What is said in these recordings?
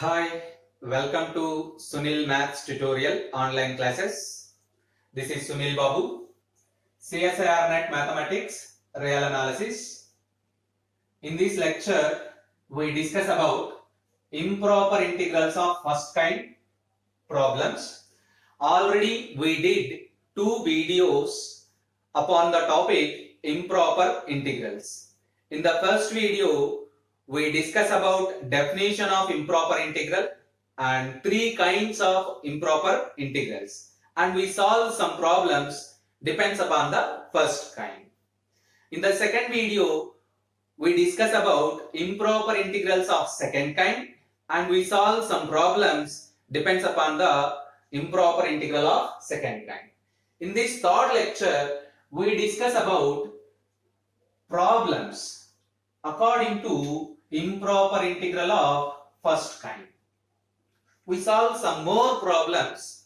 Hi, welcome to Sunil Maths tutorial online classes. This is Sunil Babu, CSIR Net Mathematics Real Analysis. In this lecture, we discuss about improper integrals of first kind problems. Already we did two videos upon the topic improper integrals. In the first video, we discuss about definition of improper integral and three kinds of improper integrals, and we solve some problems depends upon the first kind. In the second video, we discuss about improper integrals of second kind and we solve some problems depends upon the improper integral of second kind. In this third lecture, we discuss about problems according to improper integral of first kind. We solve some more problems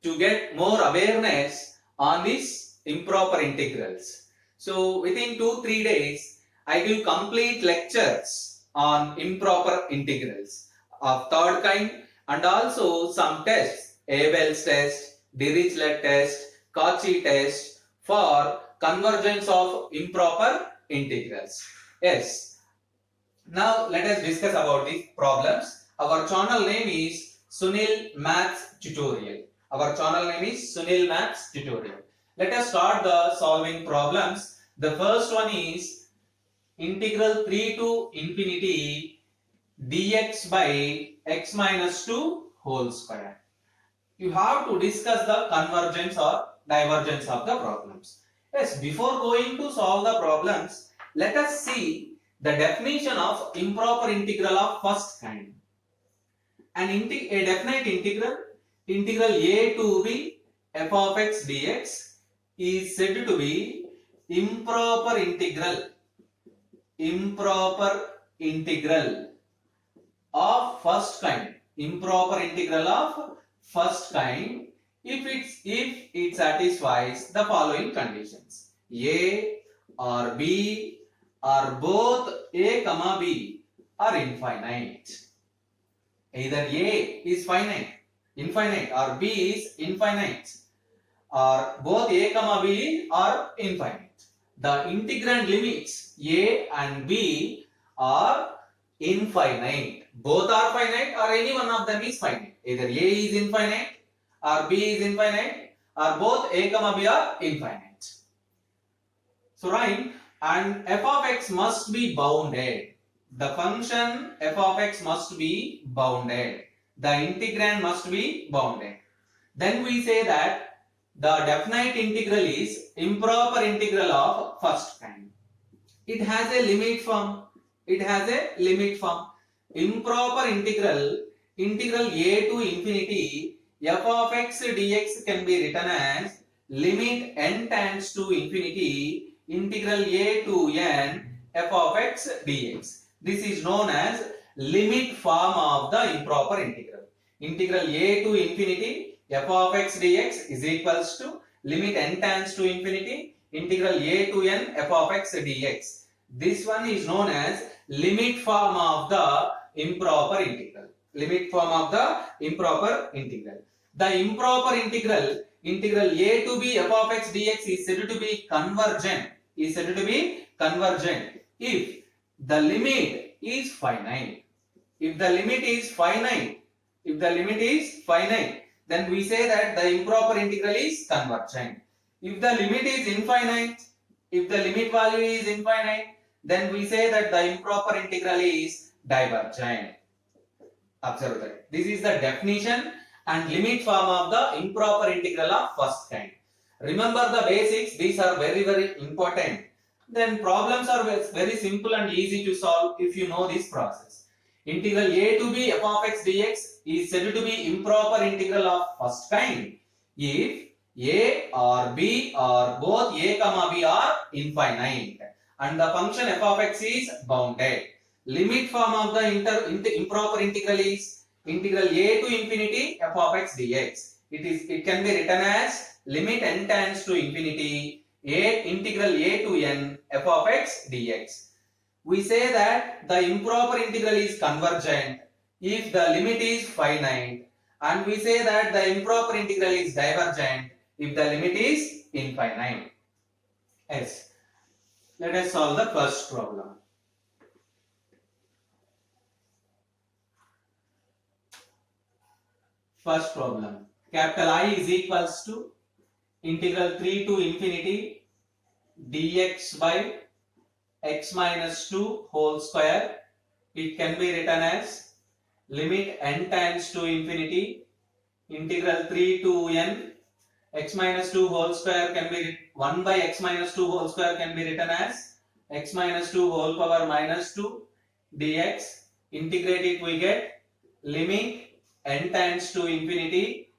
to get more awareness on these improper integrals. So within 2-3 days, I give complete lectures on improper integrals of third kind and also some tests, Abel's test, Dirichlet test, Cauchy test for convergence of improper integrals. Yes. Now let us discuss about these problems. Our channel name is Sunil Maths Tutorial. Our channel name is Sunil Maths Tutorial. Let us start the solving problems. The first one is integral 3 to infinity dx by x minus 2 whole square. You have to discuss the convergence or divergence of the problems. Yes, before going to solve the problems, let us see the definition of improper integral of first kind. A definite integral a to b f of x dx is said to be improper integral of first kind. Improper integral of first kind if it satisfies the following conditions: a or b or both a comma b are infinite. Either a is infinite or b is infinite, or both a comma b are infinite. The integrand limits a and b are infinite. Both are finite or any one of them is finite. Either a is infinite or b is infinite or both a comma b are infinite. So right, and f of x must be bounded. The function f of x must be bounded. The integrand must be bounded. Then we say that the definite integral is improper integral of first kind. It has a limit form. Improper integral a to infinity f of x dx can be written as limit n tends to infinity integral a to n f of x dx. This is known as limit form of the improper integral. Integral a to infinity f of x dx is equals to limit n tends to infinity integral a to n f of x dx. This one is known as limit form of the improper integral. The improper integral a to b f of x dx is said to be convergent. If the limit is finite. If the limit is finite, then we say that the improper integral is convergent. If the limit is infinite, if the limit value is infinite, then we say that the improper integral is divergent. Observe that. This is the definition and limit form of the improper integral of first kind. Remember the basics. These are very, very important. Then problems are very simple and easy to solve if you know this process. Integral a to b f of x dx is said to be improper integral of first kind if a or b or both a comma b are infinite and the function f of x is bounded. Limit form of the improper integral is integral a to infinity f of x dx. It can be written as limit n tends to infinity integral a to n f of x dx. We say that the improper integral is convergent if the limit is finite, and we say that the improper integral is divergent if the limit is infinite. Yes. Let us solve the first problem. First problem. Capital I is equals to integral 3 to infinity dx by x minus 2 whole square. It can be written as limit n tends to infinity integral 3 to n x minus 2 whole square can be 1 by x minus 2 whole square can be written as x minus 2 whole power minus 2 dx. Integrate it, we get limit n tends to infinity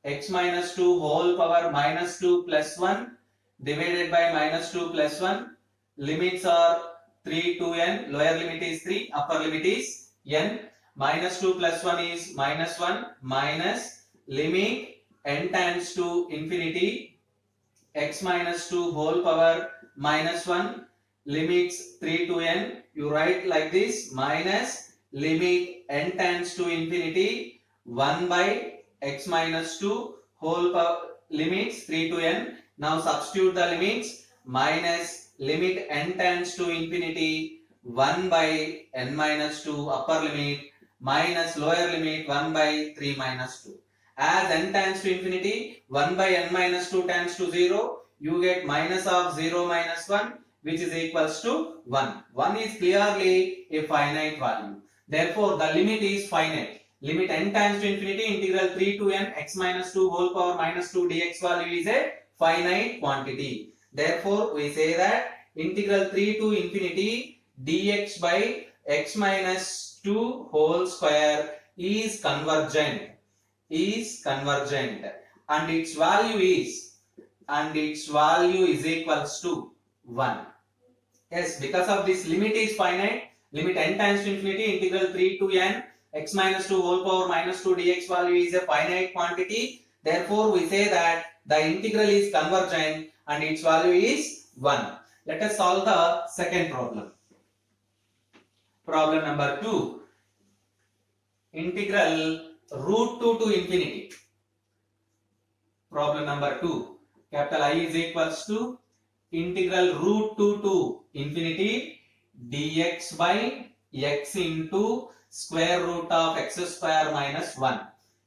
x minus 2 whole power minus 2 plus 1 divided by minus 2 plus 1. Limits are 3 to n, lower limit is 3, upper limit is n. Minus 2 plus 1 is minus 1 minus limit n tends to infinity x minus 2 whole power minus 1 limits 3 to n. You write like this minus limit n tends to infinity 1 by x minus 2 whole power limits 3 to n. Now substitute the limits minus limit n tends to infinity 1 by n minus 2 upper limit minus lower limit 1 by 3 minus 2. As n tends to infinity 1 by n minus 2 tends to 0, you get minus of 0 minus 1 which is equals to 1. 1 is clearly a finite value. Therefore the limit is finite. Limit n tends to infinity integral 3 to n x minus 2 whole power minus 2 dx value is a finite quantity. Therefore we say that integral 3 to infinity dx by x minus 2 whole square is convergent and its value is equals to 1. Yes, because of this limit is finite, limit n tends to infinity integral 3 to n x minus 2 whole power minus 2 dx value is a finite quantity. Therefore we say that the integral is convergent and its value is 1. Let us solve the second problem. Problem number 2. Integral root 2 to infinity. Problem number 2. Capital I is equals to integral root 2 to infinity dx by x into square root of x square minus 1.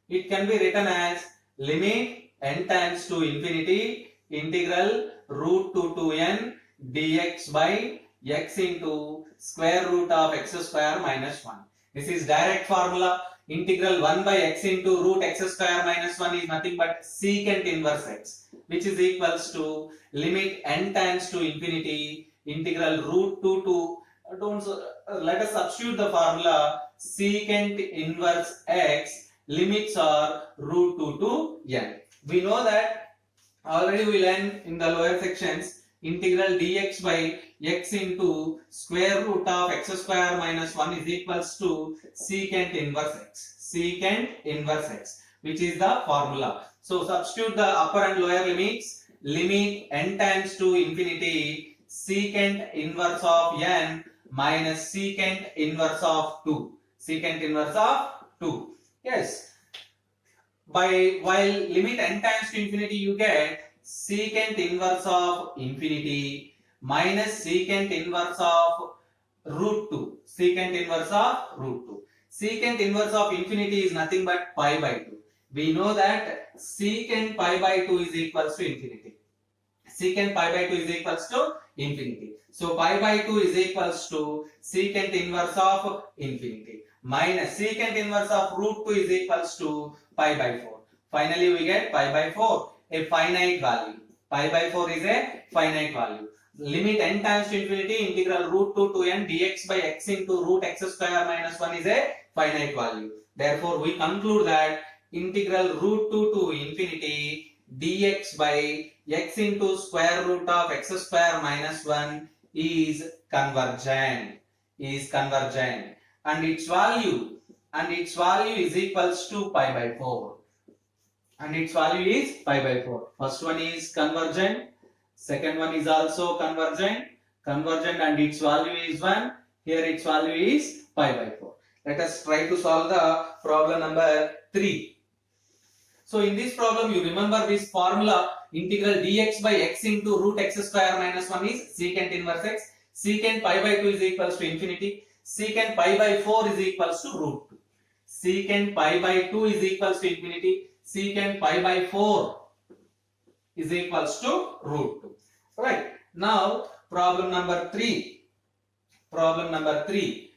It can be written as limit n tends to infinity integral root 2 to n dx by x into square root of x square minus 1. This is direct formula. Integral 1 by x into root x square minus 1 is nothing but secant inverse x, which is equals to limit n tends to infinity integral root 2 to let us substitute the formula secant inverse x. Limits are root 2 to n. We know that already we learned in the lower sections integral dx by x into square root of x square minus 1 is equals to secant inverse x, which is the formula. So substitute the upper and lower limits. Limit n tends to infinity secant inverse of n minus secant inverse of 2. Yes. While limit n tends to infinity, you get secant inverse of infinity minus secant inverse of root 2. Secant inverse of infinity is nothing but pi by 2. We know that secant pi by 2 is equals to infinity. So pi by 2 is equals to secant inverse of infinity minus secant inverse of root 2 is equals to pi by 4. Finally we get pi by 4, a finite value. Pi by 4 is a finite value. Limit n tends to infinity integral root 2 to n dx by x into root x square minus 1 is a finite value. Therefore we conclude that integral root 2 to infinity dx by x into square root of x square minus 1 is convergent and its value is equals to pi by 4. First one is convergent, second one is also convergent and its value is 1. Here its value is pi by 4. Let us try to solve the problem number 3. So in this problem, you remember this formula, integral dx by x into root x square minus 1 is secant inverse x. Secant pi by 2 is equals to infinity. Secant pi by 4 is equals to root 2. Secant pi by 2 is equals to infinity. Secant pi by 4 is equals to root 2. Right. Now, problem number 3. Problem number 3.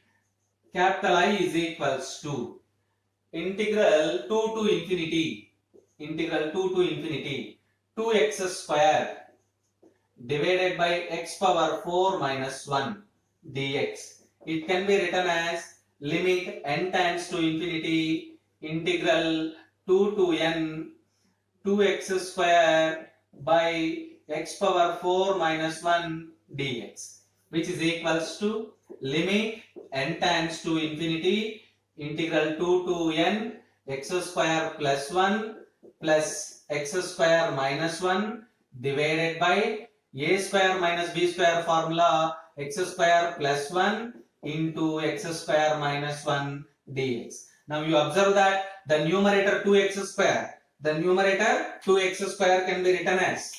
Capital I is equals to integral 2 to infinity. Integral 2 to infinity 2x square divided by x power 4 minus 1 dx. It can be written as limit n tends to infinity integral 2 to n 2x square by x power 4 minus 1 dx, which is equals to limit n tends to infinity integral 2 to n x square plus 1 plus x square minus 1 divided by a square minus b square formula x square plus 1 into x square minus 1 dx. Now you observe that the numerator 2x square, the numerator 2x square can be written as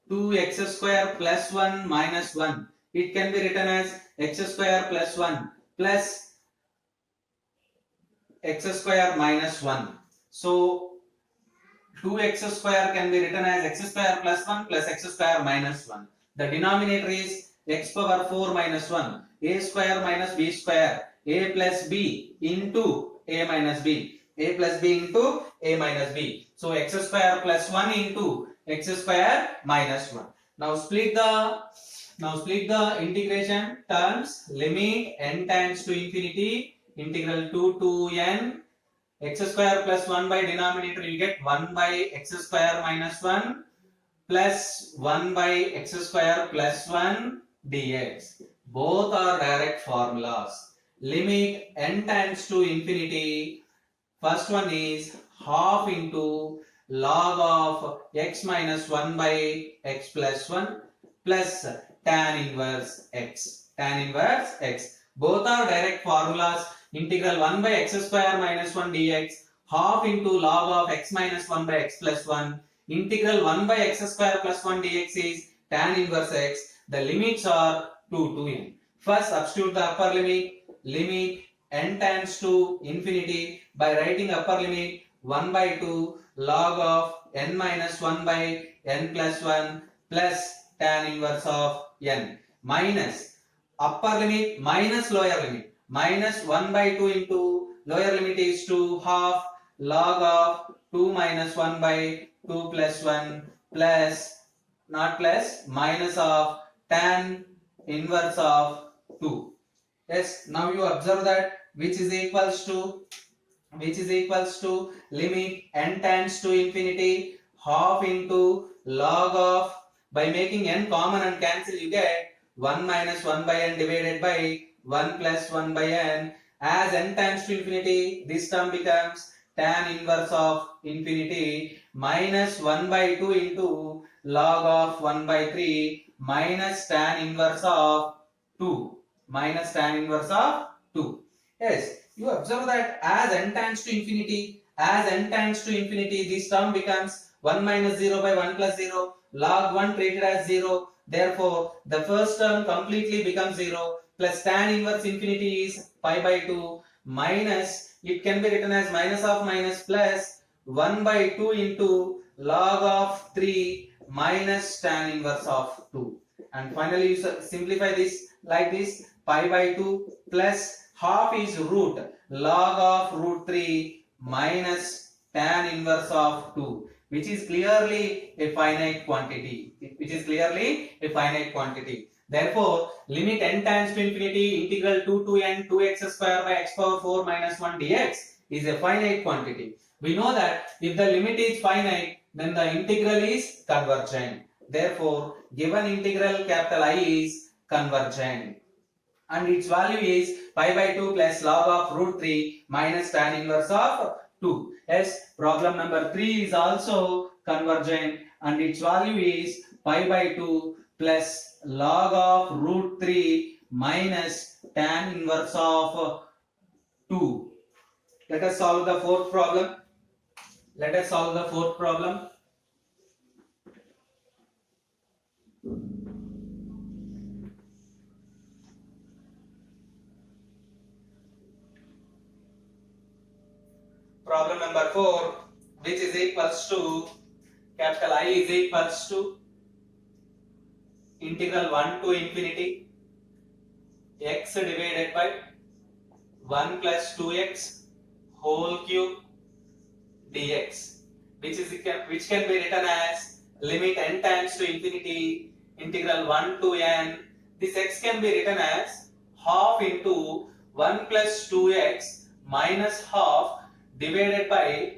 2x square plus 1 minus 1. It can be written as x square plus 1 plus x square minus 1. So 2x square can be written as x square plus 1 plus x square minus 1. The denominator is x power 4 minus 1. A square minus b square. A plus b into a minus b. A plus b into a minus b. So x square plus 1 into x square minus 1. Now split the integration terms. Limit n tends to infinity. Integral 2 to n x square plus 1 by denominator, you get 1 by x square minus 1 plus 1 by x square plus 1 dx. Both are direct formulas. Limit n tends to infinity. First one is half into log of x minus 1 by x plus 1 plus tan inverse x. Tan inverse x. Both are direct formulas. Integral 1 by x square minus 1 dx half into log of x minus 1 by x plus 1. Integral 1 by x square plus 1 dx is tan inverse x. The limits are 2 to n. First substitute the upper limit. Limit n tends to infinity by writing upper limit 1 by 2 log of n minus 1 by n plus 1 plus tan inverse of n minus upper limit minus lower limit. Minus 1 by 2 into lower limit is 2 half log of 2 minus 1 by 2 plus 1 plus not plus minus of tan inverse of 2. Yes, now you observe that which is equals to limit n tends to infinity half into log of, by making n common and cancel you get 1 minus 1 by n divided by 1 plus 1 by n. As n tends to infinity, this term becomes tan inverse of infinity minus 1 by 2 into log of 1 by 3 minus tan inverse of 2. Minus tan inverse of 2. Yes, you observe that as n tends to infinity, this term becomes 1 minus 0 by 1 plus 0. Log 1 treated as 0. Therefore, the first term completely becomes 0. Plus tan inverse infinity is pi by 2 minus, it can be written as minus of minus plus 1 by 2 into log of 3 minus tan inverse of 2. And finally you simplify this like this, pi by 2 plus half is root log of root 3 minus tan inverse of 2, which is clearly a finite quantity. Therefore, limit n tends to infinity integral 2 to n 2x square by x power 4 minus 1 dx is a finite quantity. We know that if the limit is finite, then the integral is convergent. Therefore, given integral capital I is convergent. And its value is pi by 2 plus log of root 3 minus tan inverse of 2. Yes, problem number 3 is also convergent and its value is pi by 2 plus log of root 3 minus tan inverse of 2. Let us solve the fourth problem. Let us solve the fourth problem. Problem number 4, which is equals to capital I is equals to integral 1 to infinity x divided by 1 plus 2x whole cube dx, which can be written as limit n tends to infinity integral 1 to n. This x can be written as half into 1 plus 2x minus half divided by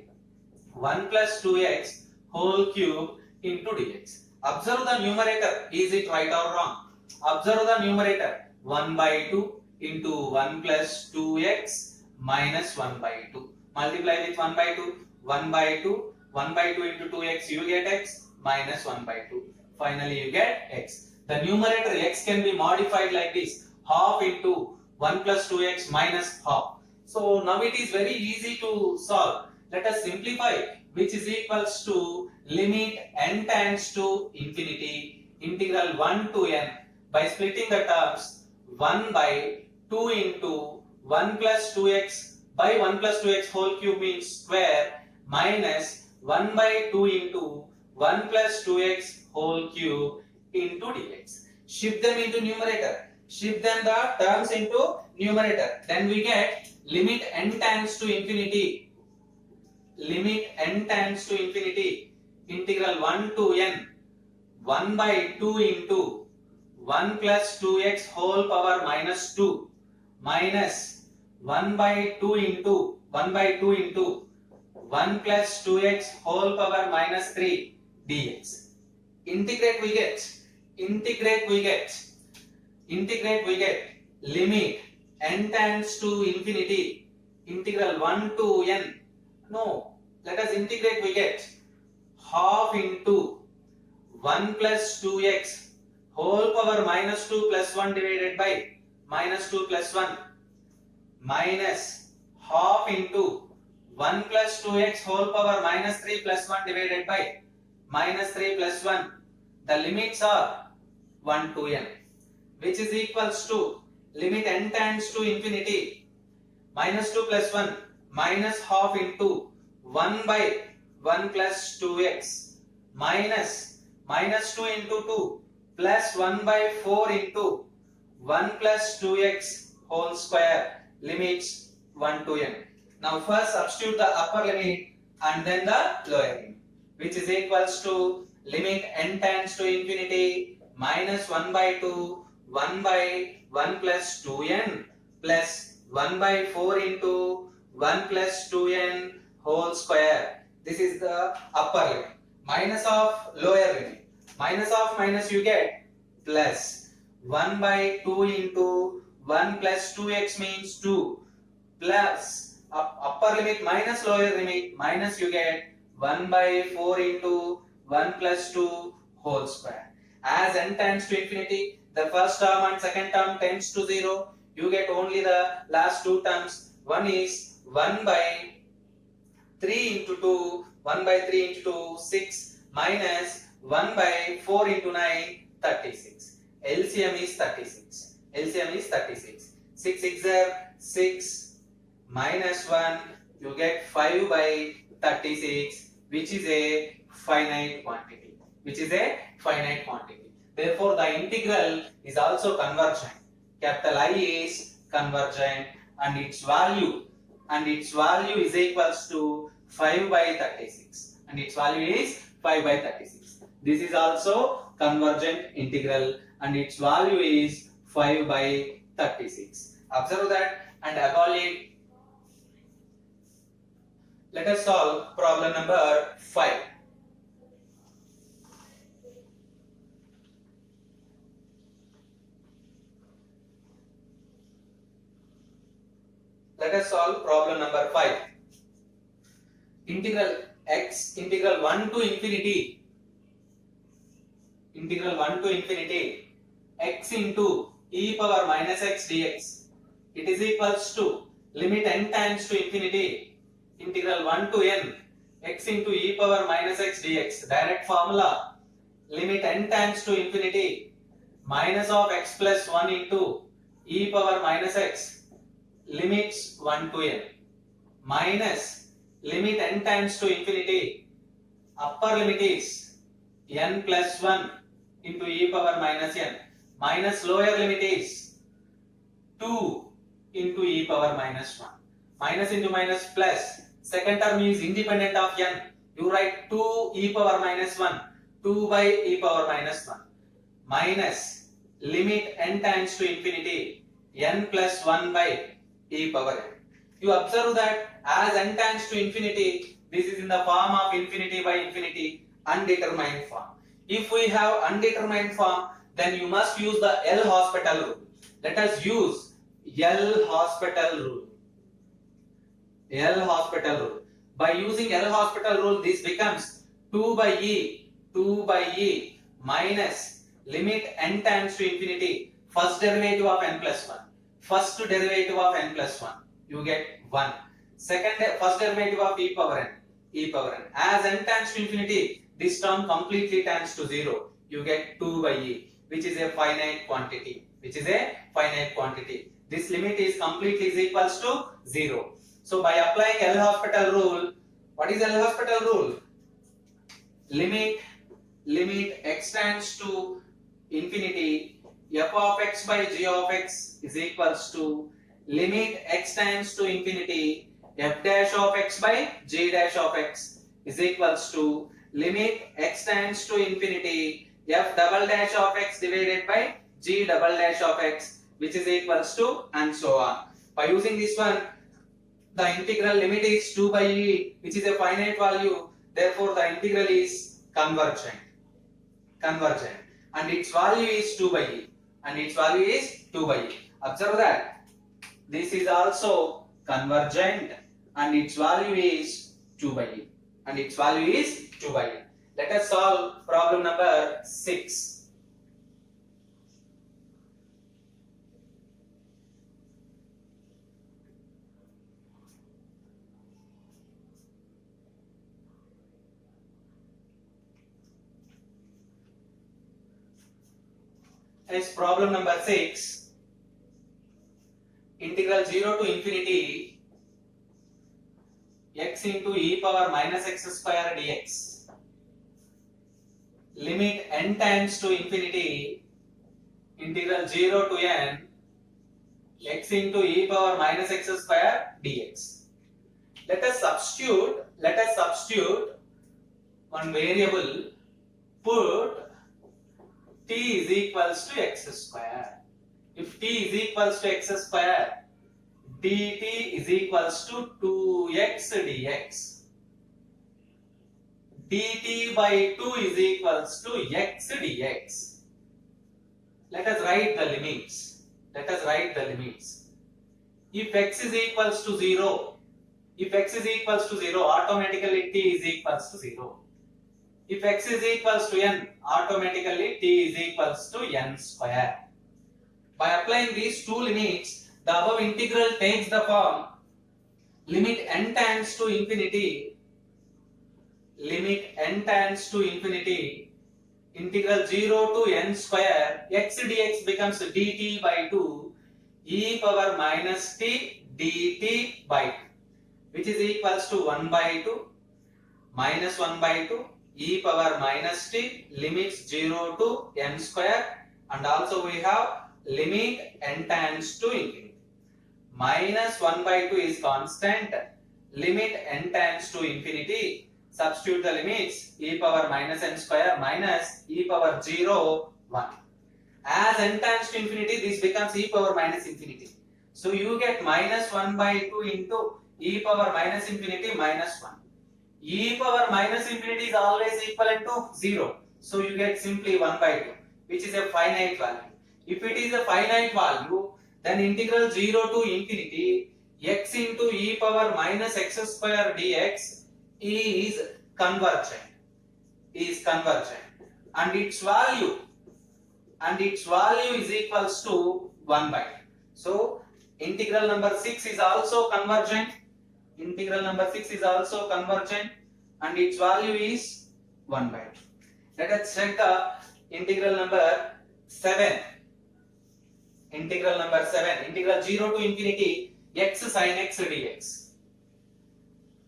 1 plus 2x whole cube into dx. Observe the numerator. Is it right or wrong? Observe the numerator. 1 by 2 into 1 plus 2x minus 1 by 2. Multiply with 1 by 2. 1 by 2. 1 by 2 into 2x, you get x minus 1 by 2. Finally, you get x. The numerator x can be modified like this. Half into 1 plus 2x minus half. So now it is very easy to solve. Let us simplify, which is equals to limit n tends to infinity integral 1 to n. By splitting the terms, 1 by 2 into 1 plus 2x by 1 plus 2x whole cube means square minus 1 by 2 into 1 plus 2x whole cube into dx. Shift them into numerator. Shift them the terms into numerator. Then we get limit n tends to infinity. Limit n tends to infinity integral 1 to n 1 by 2 into 1 plus 2x whole power minus 2 minus 1 by 2 into 1 by 2 into 1 plus 2x whole power minus 3 dx. Integrate we get limit n tends to infinity integral 1 to n. No, let us integrate. We get half into 1 plus 2x whole power minus 2 plus 1 divided by minus 2 plus 1 minus half into 1 plus 2x whole power minus 3 plus 1 divided by minus 3 plus 1. The limits are 1 to n, which is equals to limit n tends to infinity minus 2 plus 1 minus half into 1 by 1 plus 2x minus minus 2 into 2 plus 1 by 4 into 1 plus 2x whole square, limits 1 to n. Now first substitute the upper limit and then the lower limit, which is equals to limit n tends to infinity minus 1 by 2 1 by 1 plus 2n plus 1 by 4 into 1 plus 2n whole square. This is the upper limit. Minus of lower limit. Minus of minus you get plus 1 by 2 into 1 plus 2x means 2 plus upper limit minus lower limit minus you get 1 by 4 into 1 plus 2 whole square. As n tends to infinity, the first term and second term tends to 0. You get only the last two terms. One is 1 by 3 into 2, 1 by 3 into 2, 6 minus 1 by 4 into 9, 36. LCM is 36. LCM is 36. 6 6 are 6 minus 1, you get 5 by 36, which is a finite quantity. Which is a finite quantity. Therefore, the integral is also convergent. Capital I is convergent, and its value is equals to 5 by 36. And its value is 5 by 36. This is also convergent integral, and its value is 5 by 36. Observe that and evaluate. Let us solve problem number 5. Let us solve problem number 5. Integral 1 to infinity x into e power minus x dx. It is equals to limit n tends to infinity, integral 1 to n x into e power minus x dx. Direct formula, limit n tends to infinity, minus of x plus 1 into e power minus x, limits 1 to n, minus limit n tends to infinity, upper limit is n plus 1 into e power minus n, minus lower limit is 2 into e power minus 1. Minus into minus plus. Second term is independent of n. You write 2 e power minus 1, 2 by e power minus 1, minus limit n tends to infinity, n plus 1 by e power n. You observe that as n tends to infinity, this is in the form of infinity by infinity, undetermined form. If we have undetermined form, then you must use the L'Hospital rule. Let us use L'Hospital rule. L'Hospital rule. By using L'Hospital rule, this becomes 2 by e minus limit n tends to infinity, first derivative of n plus 1. First derivative of n plus 1, you get 1. First derivative of e power n. As n tends to infinity, this term completely tends to 0. You get 2 by e, which is a finite quantity. This limit is completely is equals to 0. So by applying L'Hospital rule, what is L'Hospital rule? Limit x tends to infinity, f of x by g of x is equals to limit x tends to infinity, f dash of x by g dash of x is equals to limit x tends to infinity, f double dash of x divided by g double dash of x, which is equals to, and so on. By using this one, the integral limit is 2 by e, which is a finite value. Therefore, the integral is convergent, and its value is 2 by e. Observe that this is also convergent, and its value is 2 by e. Let us solve problem number 6. As problem number 6, integral 0 to infinity x into e power minus x square dx, limit n tends to infinity, integral 0 to n x into e power minus x square dx. Let us substitute one variable. Put t is equals to x square. If t is equals to x square, dt is equals to 2x dx. dt by 2 is equals to x dx. Let us write the limits. If x is equals to 0, automatically t is equals to 0. If x is equals to n, automatically t is equals to n square. By applying these two limits, the above integral takes the form limit n tends to infinity, integral 0 to n square x dx becomes dt by 2 e power minus t dt by 2, which is equals to 1 by 2 minus 1 by 2 e power minus t, limits 0 to n square, and also we have limit n tends to infinity. Minus 1 by 2 is constant, limit n tends to infinity. Substitute the limits, e power minus n square minus e power 0 1. As n tends to infinity, this becomes e power minus infinity. So you get minus 1 by 2 into e power minus infinity minus 1. E power minus infinity is always equivalent to 0. So you get simply 1 by 2, which is a finite value. If it is a finite value, then integral 0 to infinity x into e power minus x square dx is convergent, and its value is equals to 1 by 2. So Integral number 6 is also convergent. Integral number 6 is also convergent and its value is 1 by 2. Let us check the integral number 7. Integral number 7. Integral 0 to infinity x sin x dx.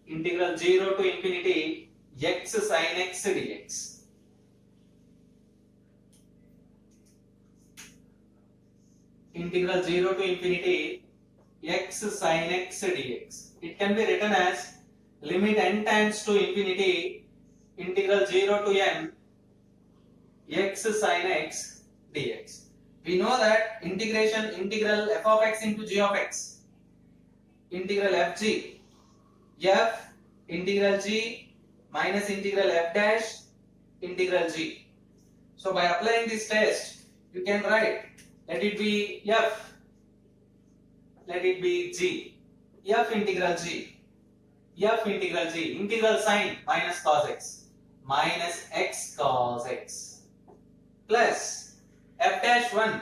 Integral 0 to infinity x sin x dx. Integral 0 to infinity x sin x dx. It can be written as limit n tends to infinity integral 0 to n x sin x dx. We know that integral f of x into g of x, integral fg, f integral g minus integral f dash integral g. So by applying this test, you can write, let it be f, let it be g, f integral g, integral sine minus cos x cos x, plus f dash 1,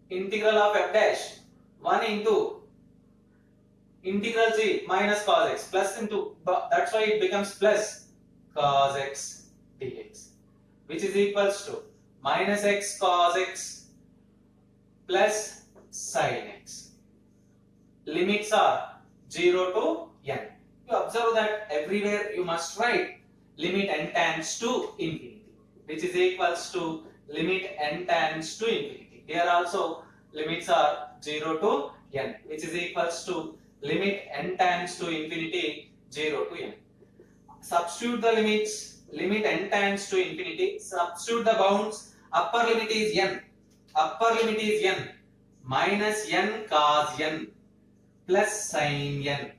integral of f dash 1 into integral g minus cos x, plus into, that's why it becomes plus cos x dx, which is equals to minus x cos x plus sin x. Limits are 0 to n. You observe that everywhere you must write limit n tends to infinity, which is equals to limit n tends to infinity. Here also limits are 0 to n, which is equals to limit n tends to infinity 0 to n. Substitute the limits, limit n tends to infinity, substitute the bounds, upper limit is n, minus n cos n plus sin n.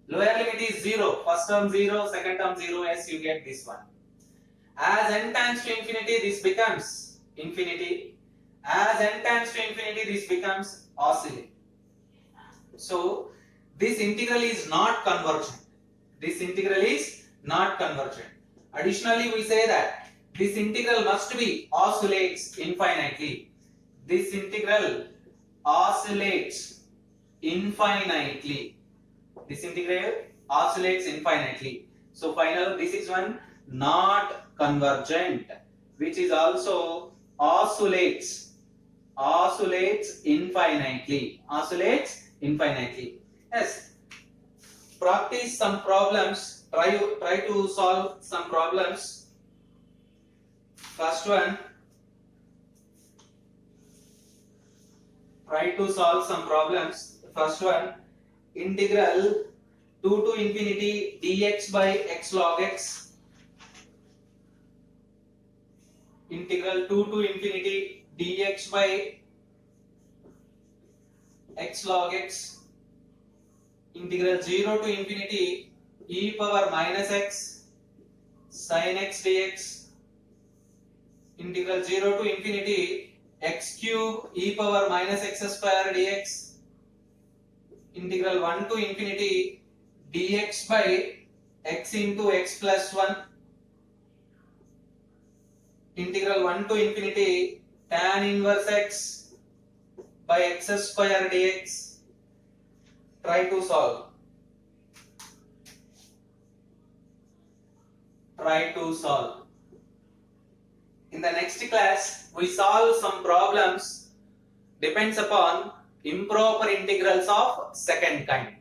Lower limit is 0, first term 0, second term 0, as you get this one. As n tends to infinity, this becomes infinity. As n tends to infinity, this becomes oscillate. So this integral is not convergent. This integral is not convergent. Additionally, we say that this integral must be oscillates infinitely. This integral oscillates infinitely. This integral oscillates infinitely. So final, this is one not convergent, which is also oscillates infinitely. Yes. Practice some problems. Try to solve some problems. First one. Try to solve some problems. First one. Integral 2 to infinity dx by x log x. Integral 2 to infinity dx by x log x. Integral 0 to infinity e power minus x sin x dx. Integral 0 to infinity x cube e power minus x square dx. Integral 1 to infinity dx by x into x plus 1. Integral 1 to infinity tan inverse x by x square dx. Try to solve. In the next class, we solve some problems depends upon improper integrals of second kind.